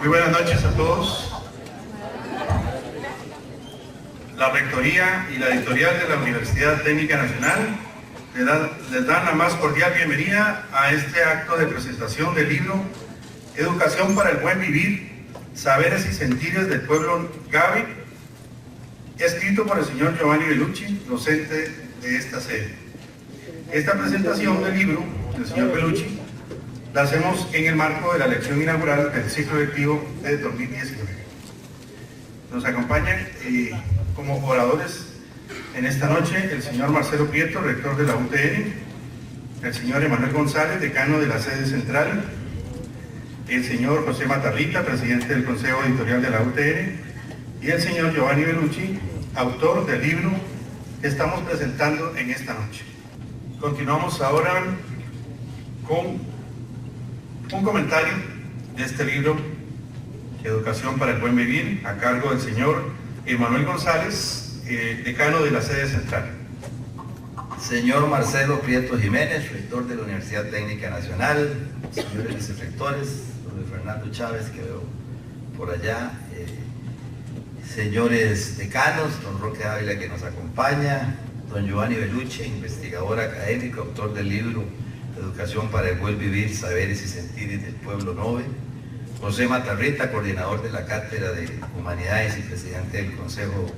Muy buenas noches a todos. La Rectoría y la Editorial de la Universidad Técnica Nacional les dan la más cordial bienvenida a este acto de presentación del libro Educación para el Buen Vivir, Saberes y Sentires del Pueblo Gaby, escrito por el señor Giovanni Bellucci, docente de esta sede. Esta presentación del libro del señor Bellucci la hacemos en el marco de la lección inaugural del ciclo lectivo de 2019. Nos acompañan como oradores en esta noche el señor Marcelo Prieto, rector de la UTN, el señor Emanuel González, decano de la sede central, el señor José Matarrita, presidente del Consejo Editorial de la UTN, y el señor Giovanni Bellucci, autor del libro que estamos presentando en esta noche. Continuamos ahora con un comentario de este libro, Educación para el Buen Vivir, a cargo del señor Emanuel González, decano de la sede central. Señor Marcelo Prieto Jiménez, rector de la Universidad Técnica Nacional, señores vicerrectores, don Fernando Chávez, que veo por allá, señores decanos, don Roque Ávila, que nos acompaña, don Giovanni Bellucci, investigador académico, autor del libro Educación para el Buen Vivir, Saberes y Sentires del Pueblo Nove, José Matarrita, coordinador de la Cátedra de Humanidades y presidente del Consejo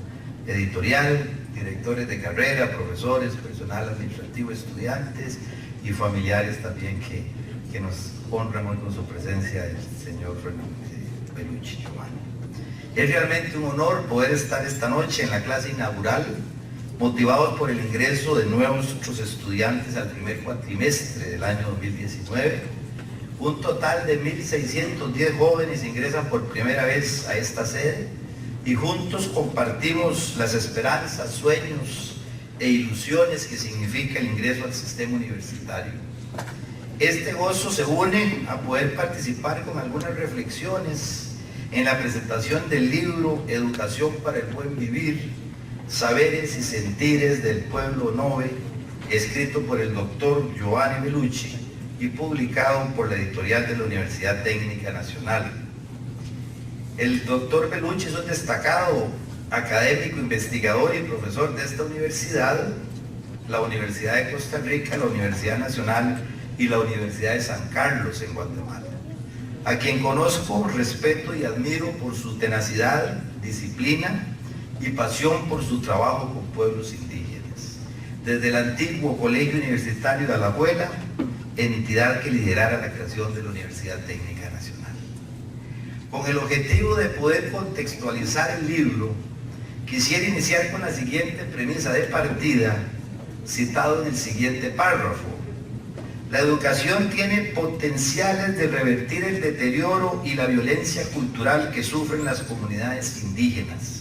Editorial, directores de carrera, profesores, personal administrativo, estudiantes y familiares también que nos honran hoy con su presencia, el señor Bellucci Giovanni. Es realmente un honor poder estar esta noche en la clase inaugural, motivados por el ingreso de nuevos estudiantes al primer cuatrimestre del año 2019. Un total de 1.610 jóvenes ingresan por primera vez a esta sede y juntos compartimos las esperanzas, sueños e ilusiones que significa el ingreso al sistema universitario. Este gozo se une a poder participar con algunas reflexiones en la presentación del libro Educación para el Buen Vivir, Saberes y Sentires del Pueblo Nove, escrito por el doctor Giovanni Bellucci y publicado por la editorial de la Universidad Técnica Nacional. El doctor Bellucci es un destacado académico, investigador y profesor de esta universidad, la Universidad de Costa Rica, la Universidad Nacional y la Universidad de San Carlos en Guatemala, a quien conozco, respeto y admiro por su tenacidad, disciplina y pasión por su trabajo con pueblos indígenas. Desde el antiguo Colegio Universitario de Alajuela, entidad que liderara la creación de la Universidad Técnica Nacional. Con el objetivo de poder contextualizar el libro, quisiera iniciar con la siguiente premisa de partida, citado en el siguiente párrafo. La educación tiene potenciales de revertir el deterioro y la violencia cultural que sufren las comunidades indígenas,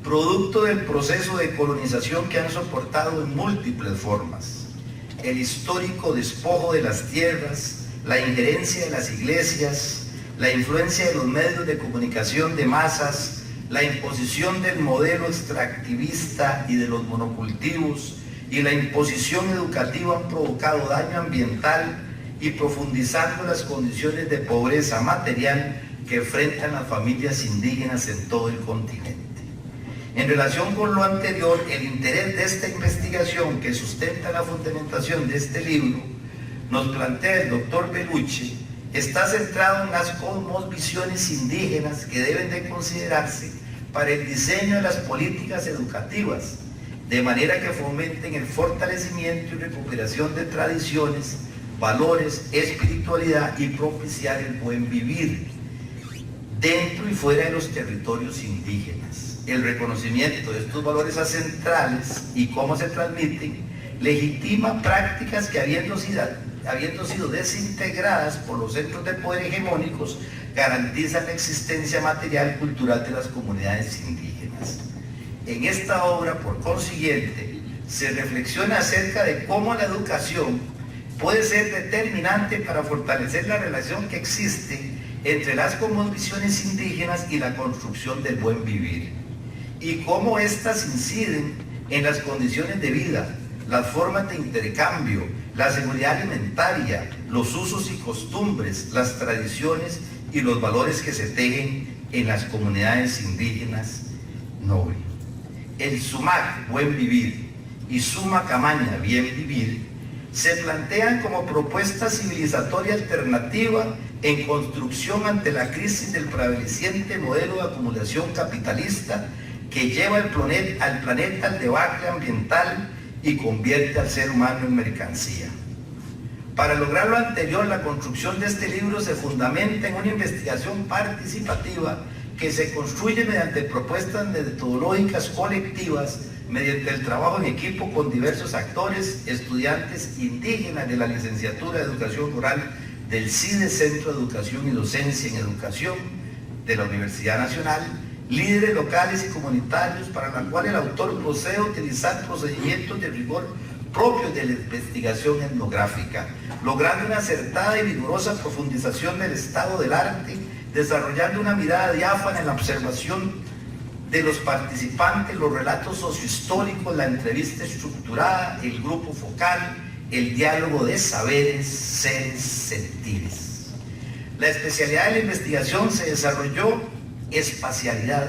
producto del proceso de colonización que han soportado en múltiples formas. El histórico despojo de las tierras, la injerencia de las iglesias, la influencia de los medios de comunicación de masas, la imposición del modelo extractivista y de los monocultivos y la imposición educativa han provocado daño ambiental y profundizando las condiciones de pobreza material que enfrentan las familias indígenas en todo el continente. En relación con lo anterior, el interés de esta investigación que sustenta la fundamentación de este libro, nos plantea el doctor Bellucci, está centrado en las cosmovisiones indígenas que deben de considerarse para el diseño de las políticas educativas, de manera que fomenten el fortalecimiento y recuperación de tradiciones, valores, espiritualidad y propiciar el buen vivir dentro y fuera de los territorios indígenas. El reconocimiento de estos valores ancestrales y cómo se transmiten legitima prácticas que habiendo sido desintegradas por los centros de poder hegemónicos garantizan la existencia material y cultural de las comunidades indígenas. En esta obra, por consiguiente, se reflexiona acerca de cómo la educación puede ser determinante para fortalecer la relación que existe entre las cosmovisiones indígenas y la construcción del buen vivir, y cómo éstas inciden en las condiciones de vida, las formas de intercambio, la seguridad alimentaria, los usos y costumbres, las tradiciones y los valores que se tejen en las comunidades indígenas Novi. El Sumac, Buen Vivir, y Suma Camaña, Bien Vivir, se plantean como propuesta civilizatoria alternativa en construcción ante la crisis del prevaleciente modelo de acumulación capitalista que lleva al planeta al debacle ambiental y convierte al ser humano en mercancía. Para lograr lo anterior, la construcción de este libro se fundamenta en una investigación participativa que se construye mediante propuestas metodológicas colectivas, mediante el trabajo en equipo con diversos actores, estudiantes indígenas de la Licenciatura de Educación Rural del CIDE, Centro de Educación y Docencia en Educación de la Universidad Nacional, líderes locales y comunitarios, para la cual el autor procede a utilizar procedimientos de rigor propios de la investigación etnográfica, logrando una acertada y vigorosa profundización del estado del arte, desarrollando una mirada diáfana en la observación de los participantes, los relatos sociohistóricos, la entrevista estructurada, el grupo focal, el diálogo de saberes, seres, sentires. La especialidad de la investigación se desarrolló espacialidad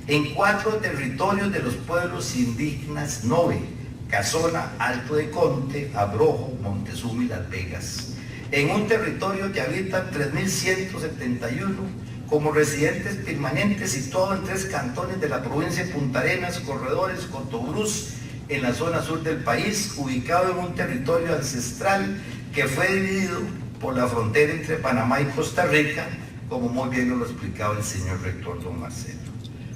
en 4 territorios de los pueblos indígenas Novi: Casona, Alto de Conte, Abrojo, Montezuma y Las Vegas. En un territorio que habitan 3.171 como residentes permanentes, situado en 3 cantones de la provincia de Punta Arenas, Corredores, Cotobruz, en la zona sur del país, ubicado en un territorio ancestral que fue dividido por la frontera entre Panamá y Costa Rica, como muy bien nos lo explicaba el señor rector don Marcelo.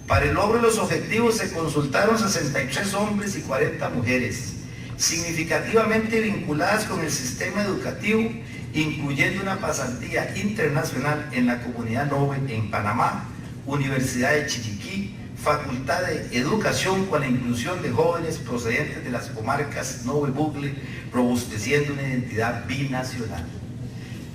Para el logro de los objetivos se consultaron 63 hombres y 40 mujeres, significativamente vinculadas con el sistema educativo, incluyendo una pasantía internacional en la comunidad Novi en Panamá, Universidad de Chiriquí, Facultad de Educación con la inclusión de jóvenes procedentes de las comarcas Novi Bugle, robusteciendo una identidad binacional.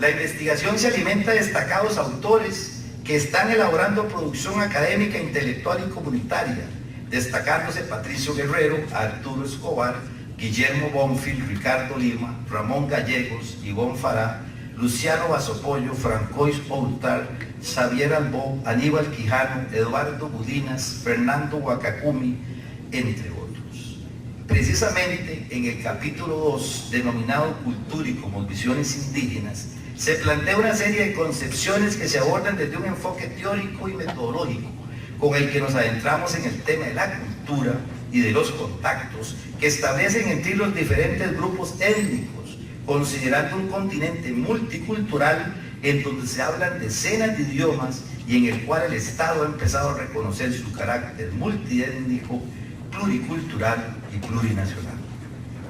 La investigación se alimenta de destacados autores que están elaborando producción académica, intelectual y comunitaria, destacándose Patricio Guerrero, Arturo Escobar, Guillermo Bonfil, Ricardo Lima, Ramón Gallegos, Ivonne Fará, Luciano Vasopollo, Francois Outar, Xavier Albó, Aníbal Quijano, Eduardo Budinas, Fernando Huacacumi, entre otros. Precisamente en el capítulo 2, denominado Cultura y Cosmovisiones Indígenas, se plantea una serie de concepciones que se abordan desde un enfoque teórico y metodológico, con el que nos adentramos en el tema de la cultura y de los contactos que establecen entre los diferentes grupos étnicos, considerando un continente multicultural en donde se hablan decenas de idiomas y en el cual el Estado ha empezado a reconocer su carácter multiétnico, pluricultural y plurinacional.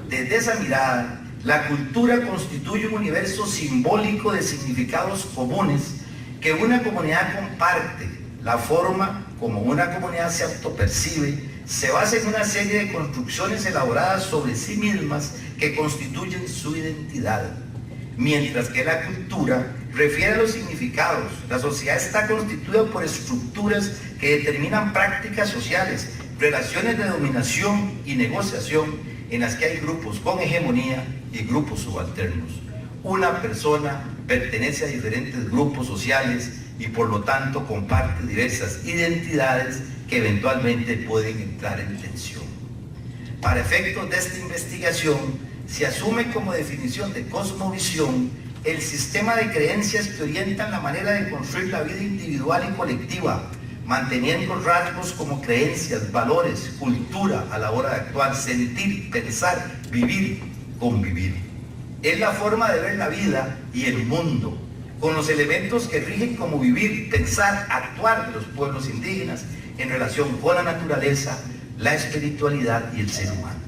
Desde esa mirada, la cultura constituye un universo simbólico de significados comunes que una comunidad comparte. La forma como una comunidad se autopercibe se basa en una serie de construcciones elaboradas sobre sí mismas que constituyen su identidad, mientras que la cultura refiere a los significados. La sociedad está constituida por estructuras que determinan prácticas sociales, relaciones de dominación y negociación en las que hay grupos con hegemonía y grupos subalternos. Una persona pertenece a diferentes grupos sociales y por lo tanto comparte diversas identidades que eventualmente pueden entrar en tensión. Para efectos de esta investigación, se asume como definición de cosmovisión el sistema de creencias que orientan la manera de construir la vida individual y colectiva, manteniendo rasgos como creencias, valores, cultura a la hora de actuar, sentir, pensar, vivir, convivir. Es la forma de ver la vida y el mundo, con los elementos que rigen como vivir, pensar, actuar de los pueblos indígenas en relación con la naturaleza, la espiritualidad y el ser humano.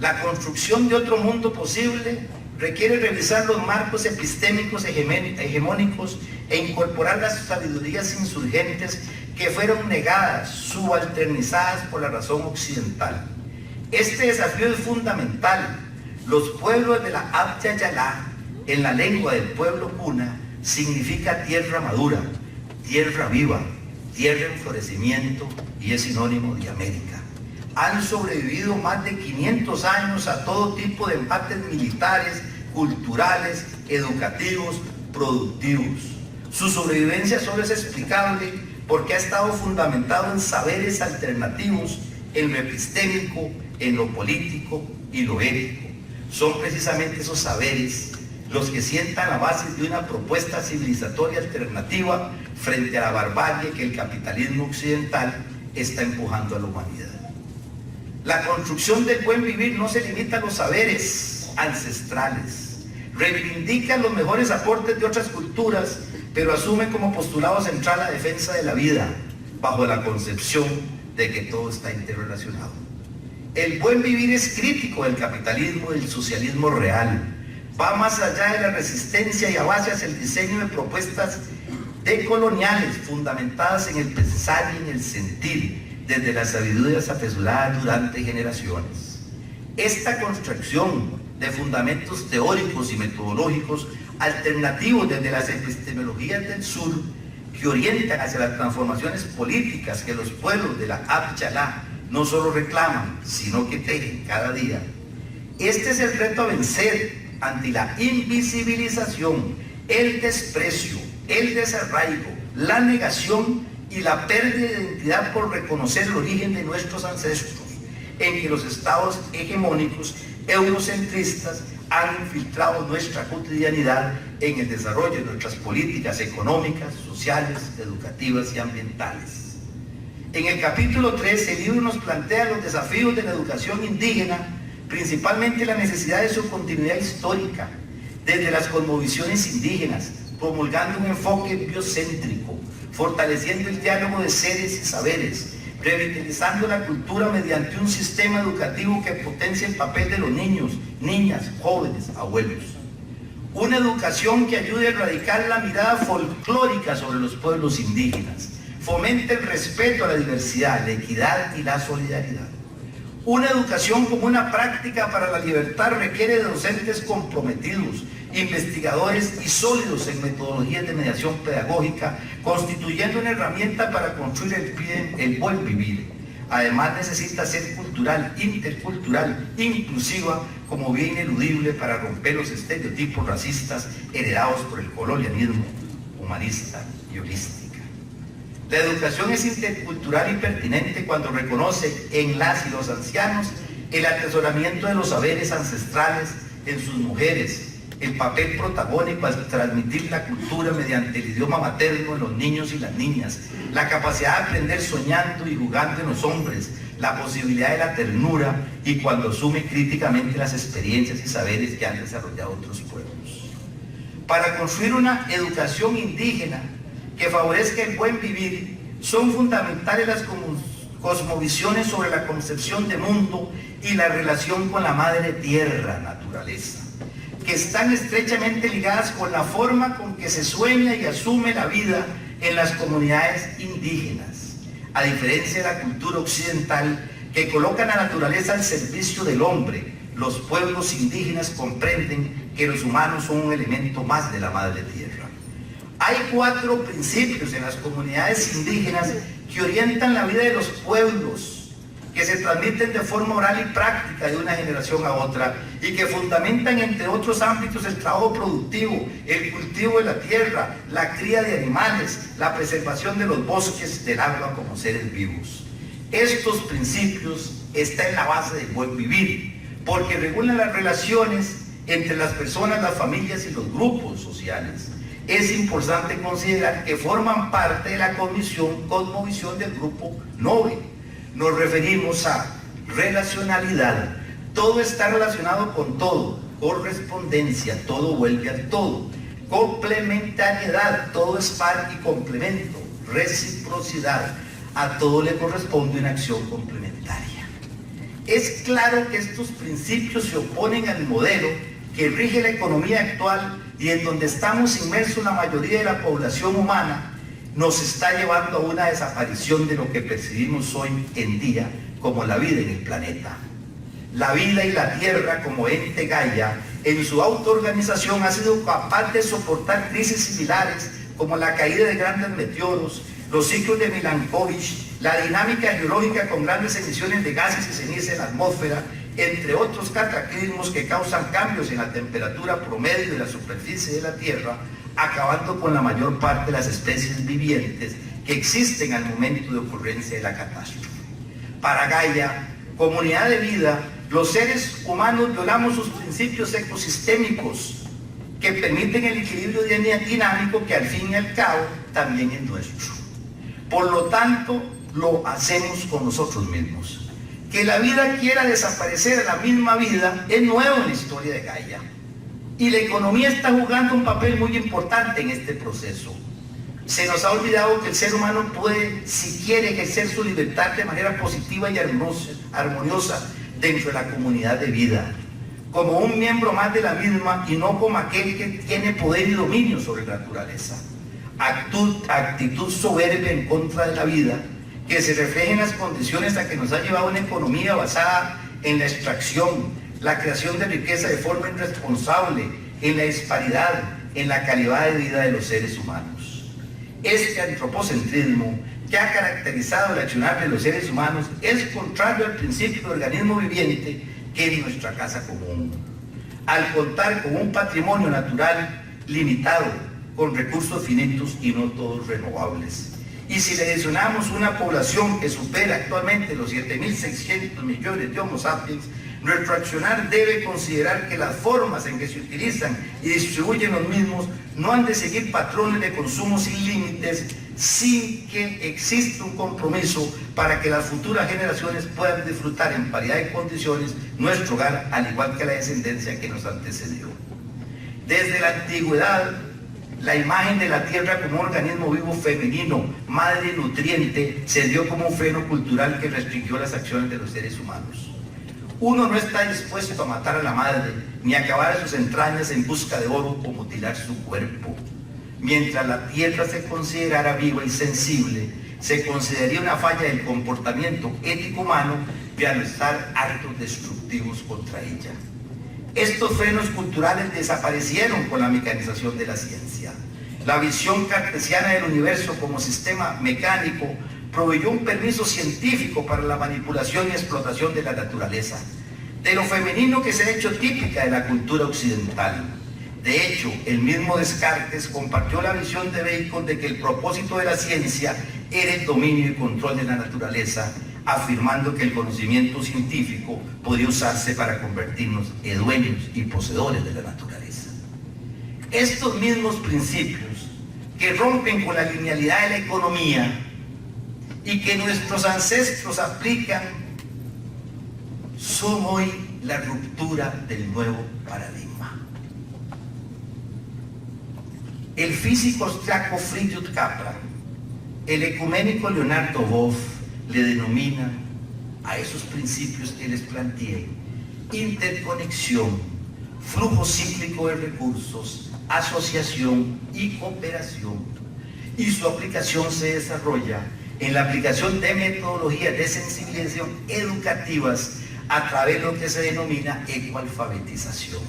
La construcción de otro mundo posible requiere revisar los marcos epistémicos hegemónicos e incorporar las sabidurías insurgentes que fueron negadas, subalternizadas por la razón occidental. Este desafío es fundamental. Los pueblos de la Abya Yala, en la lengua del pueblo Puna, significa tierra madura, tierra viva, tierra en florecimiento y es sinónimo de América. Han sobrevivido más de 500 años a todo tipo de embates militares, culturales, educativos, productivos. Su sobrevivencia solo es explicable porque ha estado fundamentado en saberes alternativos, en lo epistémico, en lo político y lo ético. Son precisamente esos saberes los que sientan la base de una propuesta civilizatoria alternativa frente a la barbarie que el capitalismo occidental está empujando a la humanidad. La construcción del buen vivir no se limita a los saberes ancestrales, reivindica los mejores aportes de otras culturas, pero asume como postulado central la defensa de la vida, bajo la concepción de que todo está interrelacionado. El buen vivir es crítico del capitalismo y del socialismo real, va más allá de la resistencia y avanza hacia el diseño de propuestas decoloniales fundamentadas en el pensar y en el sentir, desde la sabiduría apresurada durante generaciones. Esta construcción de fundamentos teóricos y metodológicos alternativos desde las epistemologías del sur, que orientan hacia las transformaciones políticas que los pueblos de la Abya no solo reclaman, sino que tejen cada día. Este es el reto a vencer ante la invisibilización, el desprecio, el desarraigo, la negación y la pérdida de identidad por reconocer el origen de nuestros ancestros, en que los estados hegemónicos eurocentristas han infiltrado nuestra cotidianidad en el desarrollo de nuestras políticas económicas, sociales, educativas y ambientales. En el capítulo 3, el libro nos plantea los desafíos de la educación indígena, principalmente la necesidad de su continuidad histórica, desde las cosmovisiones indígenas, promulgando un enfoque biocéntrico, fortaleciendo el diálogo de seres y saberes, revitalizando la cultura mediante un sistema educativo que potencie el papel de los niños, niñas, jóvenes, abuelos. Una educación que ayude a erradicar la mirada folclórica sobre los pueblos indígenas, fomente el respeto a la diversidad, la equidad y la solidaridad. Una educación como una práctica para la libertad requiere de docentes comprometidos, investigadores y sólidos en metodologías de mediación pedagógica, constituyendo una herramienta para construir el buen vivir. Además necesita ser cultural, intercultural, inclusiva, como bien ineludible para romper los estereotipos racistas heredados por el colonialismo humanista y holística. La educación es intercultural y pertinente cuando reconoce en las y los ancianos el atesoramiento de los saberes ancestrales en sus mujeres, el papel protagónico al transmitir la cultura mediante el idioma materno en los niños y las niñas, la capacidad de aprender soñando y jugando en los hombres, la posibilidad de la ternura y cuando asume críticamente las experiencias y saberes que han desarrollado otros pueblos. Para construir una educación indígena que favorezca el buen vivir, son fundamentales las cosmovisiones sobre la concepción de mundo y la relación con la madre tierra, naturaleza, que están estrechamente ligadas con la forma con que se sueña y asume la vida en las comunidades indígenas, a diferencia de la cultura occidental que coloca la naturaleza al servicio del hombre. Los pueblos indígenas comprenden que los humanos son un elemento más de la madre tierra. Hay 4 principios en las comunidades indígenas que orientan la vida de los pueblos, que se transmiten de forma oral y práctica de una generación a otra y que fundamentan, entre otros ámbitos, el trabajo productivo, el cultivo de la tierra, la cría de animales, la preservación de los bosques, del agua como seres vivos. Estos principios están en la base del buen vivir, porque regulan las relaciones entre las personas, las familias y los grupos sociales. Es importante considerar que forman parte de la cosmovisión del grupo Nobe. Nos referimos a relacionalidad. Todo está relacionado con todo. Correspondencia, todo vuelve al todo. Complementariedad, todo es par y complemento. Reciprocidad, a todo le corresponde una acción complementaria. Es claro que estos principios se oponen al modelo que rige la economía actual y en donde estamos inmersos la mayoría de la población humana, nos está llevando a una desaparición de lo que percibimos hoy en día como la vida en el planeta. La vida y la tierra como ente Gaia, en su autoorganización, ha sido capaz de soportar crisis similares como la caída de grandes meteoros, los ciclos de Milankovitch, la dinámica geológica con grandes emisiones de gases y cenizas en la atmósfera, entre otros cataclismos que causan cambios en la temperatura promedio de la superficie de la Tierra, acabando con la mayor parte de las especies vivientes que existen al momento de ocurrencia de la catástrofe. Para Gaia, comunidad de vida, los seres humanos violamos sus principios ecosistémicos que permiten el equilibrio dinámico que al fin y al cabo también es nuestro. Por lo tanto, lo hacemos con nosotros mismos. Que la vida quiera desaparecer de la misma vida es nuevo en la historia de Gaia. Y la economía está jugando un papel muy importante en este proceso. Se nos ha olvidado que el ser humano puede, si quiere, ejercer su libertad de manera positiva y armoniosa dentro de la comunidad de vida, como un miembro más de la misma y no como aquel que tiene poder y dominio sobre la naturaleza. Actitud soberbia en contra de la vida, que se refleja en las condiciones a que nos ha llevado una economía basada en la extracción, la creación de riqueza de forma irresponsable, en la disparidad, en la calidad de vida de los seres humanos. Este antropocentrismo que ha caracterizado el accionar de los seres humanos es contrario al principio de organismo viviente que es nuestra casa común. Al contar con un patrimonio natural limitado, con recursos finitos y no todos renovables. Y si le adicionamos una población que supera actualmente los 7.600 millones de Homo sapiens, nuestro accionar debe considerar que las formas en que se utilizan y distribuyen los mismos no han de seguir patrones de consumo sin límites, sin que exista un compromiso para que las futuras generaciones puedan disfrutar en paridad de condiciones nuestro hogar, al igual que la descendencia que nos antecedió. Desde la antigüedad, la imagen de la tierra como un organismo vivo femenino, madre nutriente, se dio como un freno cultural que restringió las acciones de los seres humanos. Uno no está dispuesto a matar a la madre, ni a acabar sus entrañas en busca de oro o mutilar su cuerpo. Mientras la tierra se considerara viva y sensible, se consideraría una falla del comportamiento ético humano de al estar actos destructivos contra ella. Estos frenos culturales desaparecieron con la mecanización de la ciencia. La visión cartesiana del universo como sistema mecánico proveyó un permiso científico para la manipulación y explotación de la naturaleza, de lo femenino que se ha hecho típica de la cultura occidental. De hecho, el mismo Descartes compartió la visión de Bacon de que el propósito de la ciencia era el dominio y control de la naturaleza, afirmando que el conocimiento científico podía usarse para convertirnos en dueños y poseedores de la naturaleza. Estos mismos principios que rompen con la linealidad de la economía y que nuestros ancestros aplican son hoy la ruptura del nuevo paradigma. El físico austriaco Friedrich Capra, el ecuménico Leonardo Boff le denomina a esos principios que les planteé interconexión, flujo cíclico de recursos, asociación y cooperación, y su aplicación se desarrolla en la aplicación de metodologías de sensibilización educativas a través de lo que se denomina ecoalfabetización,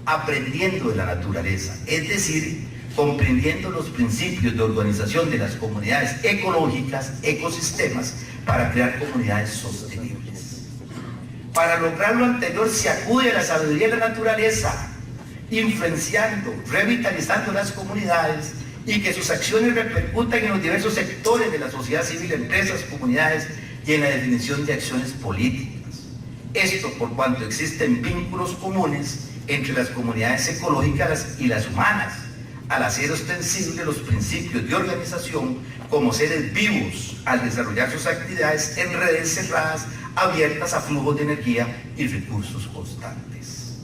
aprendiendo de la naturaleza, es decir, comprendiendo los principios de organización de las comunidades ecológicas, ecosistemas, para crear comunidades sostenibles. Para lograr lo anterior se acude a la sabiduría de la naturaleza, influenciando, revitalizando las comunidades y que sus acciones repercutan en los diversos sectores de la sociedad civil, empresas, comunidades y en la definición de acciones políticas. Esto por cuanto existen vínculos comunes entre las comunidades ecológicas y las humanas, al hacer ostensibles los principios de organización como seres vivos, al desarrollar sus actividades en redes cerradas, abiertas a flujos de energía y recursos constantes.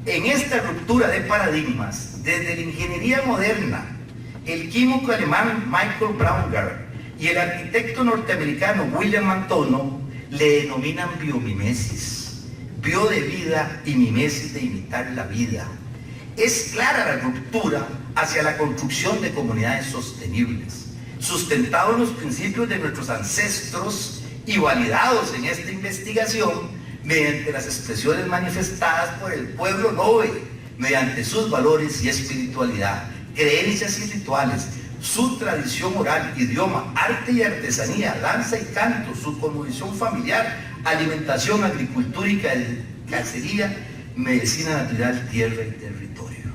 En esta ruptura de paradigmas, desde la ingeniería moderna, el químico alemán Michael Braungart y el arquitecto norteamericano William Antono le denominan biomimesis, bio de vida y mimesis de imitar la vida. Es clara la ruptura hacia la construcción de comunidades sostenibles, sustentados en los principios de nuestros ancestros y validados en esta investigación mediante las expresiones manifestadas por el pueblo Nobe, mediante sus valores y espiritualidad, creencias y rituales, su tradición oral, idioma, arte y artesanía, danza y canto, su cosmovisión familiar, alimentación, agricultura y cacería, medicina natural, tierra y territorio.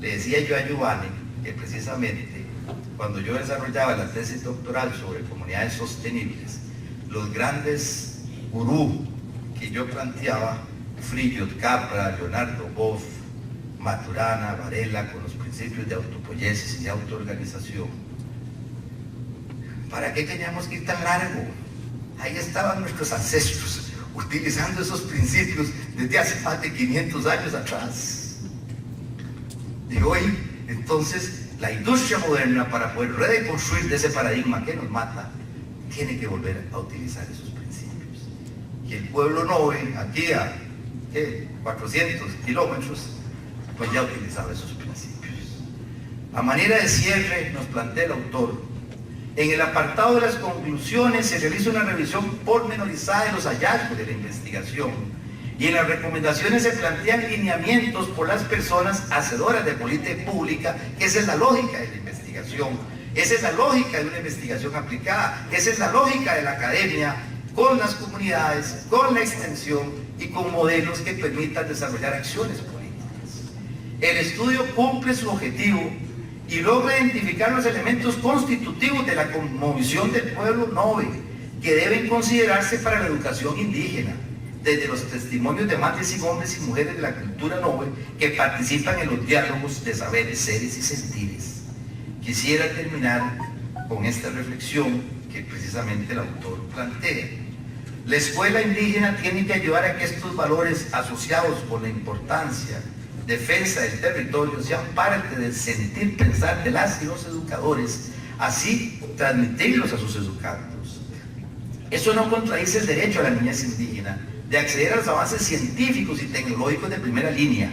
Le decía yo a Giovanni que precisamente cuando yo desarrollaba la tesis doctoral sobre comunidades sostenibles, los grandes gurú que yo planteaba, Frígiot Capra, Leonardo Boff, Maturana, Varela, con los principios de autopoiesis y de autoorganización, ¿para qué teníamos que ir tan largo? Ahí estaban nuestros ancestros utilizando esos principios desde hace más de 500 años atrás. Y hoy, entonces, la industria moderna, para poder reconstruir de ese paradigma que nos mata, tiene que volver a utilizar esos principios. Y el pueblo Nove, aquí a 400 kilómetros, pues ya utilizaba esos principios. A manera de cierre, nos plantea el autor: en el apartado de las conclusiones se realiza una revisión pormenorizada de los hallazgos de la investigación, y en las recomendaciones se plantean lineamientos por las personas hacedoras de política pública, que esa es la lógica de la investigación, esa es la lógica de una investigación aplicada, esa es la lógica de la academia, con las comunidades, con la extensión y con modelos que permitan desarrollar acciones políticas. El estudio cumple su objetivo y logra identificar los elementos constitutivos de la cosmovisión del pueblo Nove, que deben considerarse para la educación indígena, desde los testimonios de madres y hombres y mujeres de la cultura Nove que participan en los diálogos de saberes, seres y sentires. Quisiera terminar con esta reflexión que precisamente el autor plantea. La escuela indígena tiene que ayudar a que estos valores asociados con la importancia, defensa del territorio, sean parte del sentir pensar de las y los educadores, así transmitirlos a sus educandos. Eso no contradice el derecho a la niñez indígena de acceder a los avances científicos y tecnológicos de primera línea,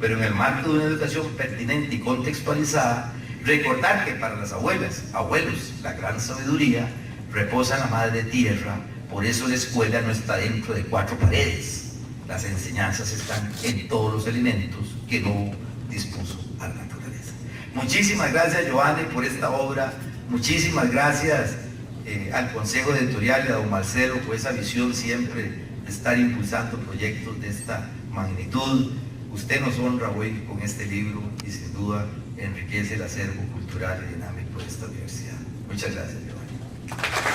pero en el marco de una educación pertinente y contextualizada, recordar que para las abuelas, abuelos, la gran sabiduría reposa en la madre tierra. Por eso la escuela no está dentro de 4 paredes. Las enseñanzas están en todos los elementos que no dispuso a la naturaleza. Muchísimas gracias, Giovanni, por esta obra. Muchísimas gracias al Consejo Editorial y a don Marcelo por esa visión siempre de estar impulsando proyectos de esta magnitud. Usted nos honra hoy con este libro y sin duda enriquece el acervo cultural y dinámico de esta universidad. Muchas gracias, Giovanni.